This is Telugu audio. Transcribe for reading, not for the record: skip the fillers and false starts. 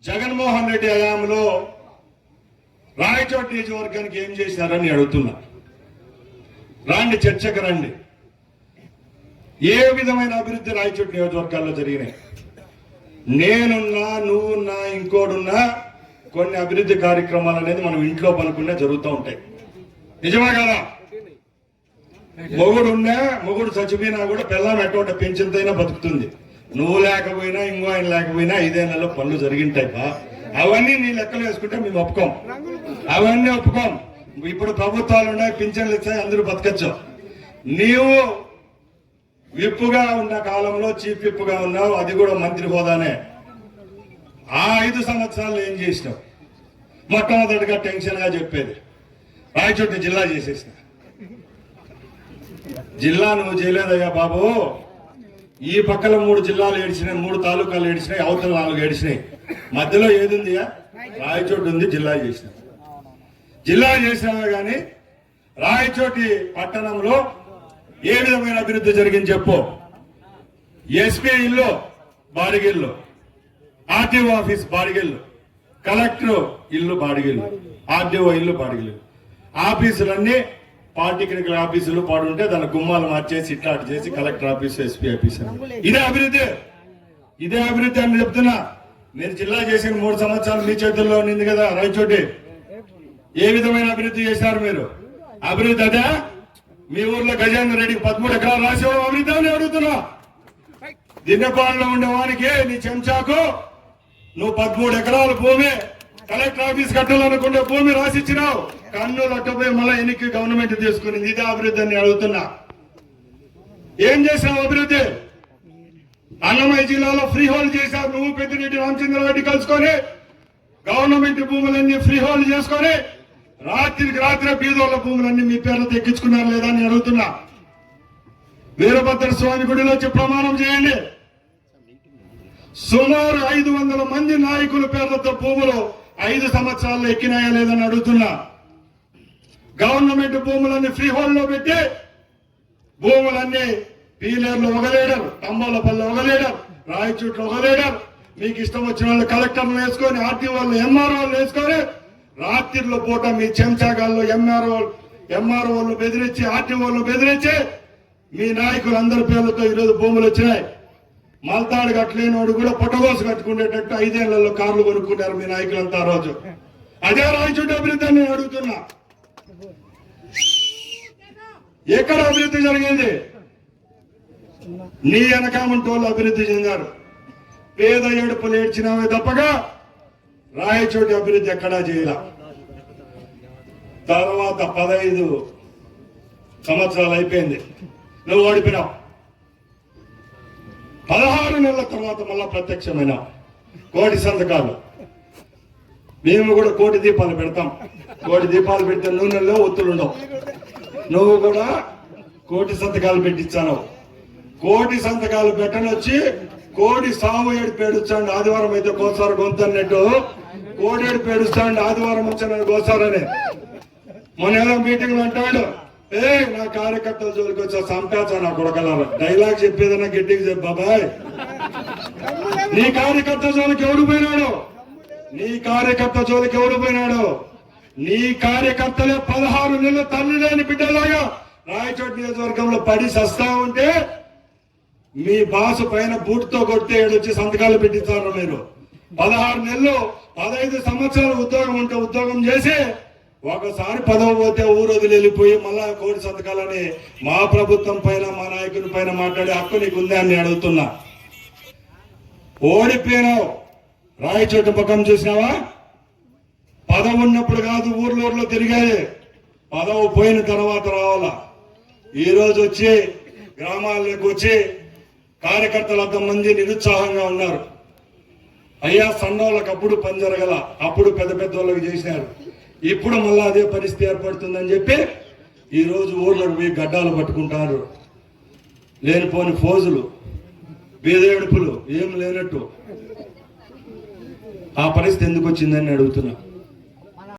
జగన్మోహన్ రెడ్డి హయాంలో రాయచోటి నియోజకవర్గానికి ఏం చేశారని అడుగుతున్నా. రాండి, చర్చకు రండి. ఏ విధమైన అభివృద్ధి రాయచోటి నియోజకవర్గాల్లో జరిగినాయి? నేనున్నా, నువ్వున్నా, ఇంకోడున్నా కొన్ని అభివృద్ధి కార్యక్రమాలు అనేది మనం ఇంట్లో పనుకునే జరుగుతూ ఉంటాయి. నిజమే కదా? మొగుడు చచ్చిపోయినా కూడా పిల్లం ఎటువంటి పెంచినతైనా బతుకుతుంది. నువ్వు లేకపోయినా, ఇంకో ఆయన లేకపోయినా 5 ఏళ్లలో పనులు జరిగింటాయి. అవన్నీ నీ లెక్కలు వేసుకుంటే మేము ఒప్పుకోం, అవన్నీ ఒప్పుకోం. ఇప్పుడు ప్రభుత్వాలు ఉన్నాయి, పింఛన్లు ఇచ్చాయి, అందరూ బతకచ్చు. నీవు విప్పుగా ఉన్న కాలంలో చీఫ్ విప్పుగా ఉన్నావు, అది కూడా మంత్రి హోదానే. ఆ 5 సంవత్సరాలు ఏం చేసినావు? మొట్టమొదటిగా టెన్షన్ గా చెప్పేది, రాయచోటి జిల్లా చేసేసిన. జిల్లా నువ్వు చేయలేదయ్యా బాబు. ఈ పక్కల 3 జిల్లాలు ఏడిచినాయి, 3 తాలూకాలు ఏడిచినాయి, అవతల 4 ఏడిచినాయి. మధ్యలో ఏది ఉంది? రాయచోటి ఉంది. జిల్లా చేసినా. జిల్లా చేసినావే కానీ రాయచోటి పట్టణంలో ఏ విధమైన అభివృద్ధి జరిగింది చెప్పు. ఎస్పీ ఇల్లు బాడిగిల్లు, ఆర్టీఓ ఆఫీస్ బాడిగిల్లు, కలెక్టర్ ఇల్లు బాడిగిల్లు, ఆర్టీఓ ఇల్లు బాడిగిల్లు. ఆఫీసులన్నీ పాలిటెక్నికల్ ఆఫీసులు పాడుంటే దాని గుమ్మాలు మార్చేసి ఇట్లా చేసి కలెక్టర్ ఆఫీసు, ఎస్పీ ఆఫీసు. ఇదే అభివృద్ధి, ఇదే అభివృద్ధి అని చెప్తున్నా. మీరు జిల్లా చేసిన 3 సంవత్సరాలు మీ చేతుల్లో ఉంది కదా రాయచోటి. ఏ విధమైన అభివృద్ధి చేశారు మీరు? అభివృద్ధి అదే? మీ ఊర్లో గజేంద్ర రెడ్డికి 13 ఎకరాలు రాసేవాడు అభివృద్ధి అని అడుగుతున్నా. దిన్నపాడులో ఉండేవానికి నీ చెంచాకు నువ్వు 13 ఎకరాల భూమి కలెక్టర్ ఆఫీస్ కట్టాలనుకుంటే భూమి రాసిచ్చినావు. కన్నులు అట్టపోయి మళ్ళీ ఎన్నిక గవర్నమెంట్ తీసుకుని. ఇదే అభివృద్ధి అని అడుగుతున్నా. ఏం చేసినావు అభివృద్ధి? అన్నమయ్య జిల్లాలో ఫ్రీ హోల్డ్ చేశారు. నువ్వు పెద్దిరెడ్డి రామచంద్రారెడ్డి కలుసుకొని గవర్నమెంట్ భూములన్నీ ఫ్రీ హోల్డ్ చేసుకొని రాత్రికి రాత్రే బీదోళ్ల భూములన్నీ మీ పేర్లతో ఎక్కించుకున్నారు లేదా అని అడుగుతున్నా. వీరభద్ర స్వామి గుడిలో వచ్చి ప్రమాణం చేయండి. సుమారు 500 మంది నాయకుల పేర్లతో భూములు 5 సంవత్సరాల్లో ఎక్కినాయా లేదని అడుగుతున్నా. గవర్నమెంట్ భూములన్నీ ఫ్రీ హోల్డ్ లో పెట్టి భూములన్నీ పీలేరులో ఒక లీడర్, తంబాలపల్లి ఒక లీడర్, రాయచోట్లో ఒక లీడర్, మీకు ఇష్టం వచ్చిన వాళ్ళు కలెక్టర్లు వేసుకొని, ఆర్టీఓ వాళ్ళు, ఎంఆర్ఓలు వేసుకొని రాత్రిలో పూట మీ చెంచాగాల్లో ఎంఆర్ఓలు బెదిరించి, ఆర్టీఓలు బెదిరించి మీ నాయకులందరి పేర్లతో ఈరోజు భూములు వచ్చినాయి. మల్తాడు కట్టలేనివాడు కూడా పొట్టగోసు కట్టుకునేటట్టు 5 ఏళ్లలో కార్లు కొనుక్కున్నారు మీ నాయకులంతా రోజు. అదే రాయచోటి అభివృద్ధి అని నేను అడుగుతున్నా. ఎక్కడ అభివృద్ధి జరిగింది? నీ వెనకామంటోళ్ళు అభివృద్ధి చెందారు. పేద ఏడుపులు ఏడ్చినావే తప్పగా రాయచోటి అభివృద్ధి ఎక్కడా చేయాల. తర్వాత 15 సంవత్సరాలు అయిపోయింది, నువ్వు ఓడిపోయినావు. 16 నెలల తర్వాత మళ్ళా ప్రత్యక్షమైన 1,000 సంతకాలు. మేము కూడా 1,000 దీపాలు పెడతాం. 1,000 దీపాలు పెడితే నూనెల్లో ఒత్తులు ఉండవు. నువ్వు కూడా 1,000 సంతకాలు పెట్టించాను. 1,000 సంతకాలు పెట్టనొచ్చి 1,000 సాగు ఏడు పేడుస్తాండి. ఆదివారం అయితే కోసారు గొంతన్నట్టు 1,000 ఏడు పేడుస్తాండి. ఆదివారం వచ్చానని కోసారని మొన్న మీటింగ్ లో అంటాడు, నా కార్యకర్తల జోలికి వచ్చా సంపేచా నా కొడకలారా. డైలాగ్ చెప్పేదన్నా గట్టిగా చెప్పు బాబాయ్. నీ కార్యకర్త జోలికి ఎవడు పోయినాడు? నీ కార్యకర్త జోలికి ఎవడు పోయినాడు? నీ కార్యకర్తలే 16 నెలలు తల్లి లేని బిడ్డలాగా రాయచోటి నియోజకవర్గంలో పడి సస్తా ఉంటే మీ బాసు పైన బూట్తో కొట్టి ఏడొచ్చి సంతకాలు పెట్టించారు. మీరు 16 నెలలు 15 సంవత్సరాలు ఉద్యోగం ఉంటే ఉద్యోగం చేసి ఒకసారి పదవి పోతే ఊరు వదిలి వెళ్ళిపోయి మళ్ళా 1,000 సంతకాలని మా ప్రభుత్వం పైన, మా నాయకుని పైన మాట్లాడే హక్కు నీకు ఉందా అని అడుగుతున్నా. ఓడిపోయినావు. రాయచోటి ముఖం చూసినావా? పదవి ఉన్నప్పుడు కాదు ఊర్లో తిరిగాయి, పదవి పోయిన తర్వాత రావాలా. ఈ రోజు వచ్చి గ్రామాల్లోకి వచ్చి కార్యకర్తలు 100 మంది నిరుత్సాహంగా ఉన్నారు. అయ్యా సన్నోళ్ళకి అప్పుడు పని జరగల, అప్పుడు పెద్ద పెద్ద వాళ్ళకి చేసినారు, ఇప్పుడు మళ్ళా అదే పరిస్థితి ఏర్పడుతుందని చెప్పి ఈ రోజు ఊర్లకు పోయి గడ్డాలు పట్టుకుంటారు. లేనిపోని ఫోజులు, బీదేడుపులు ఏం లేనట్టు. ఆ పరిస్థితి ఎందుకు వచ్చిందని అడుగుతున్నా.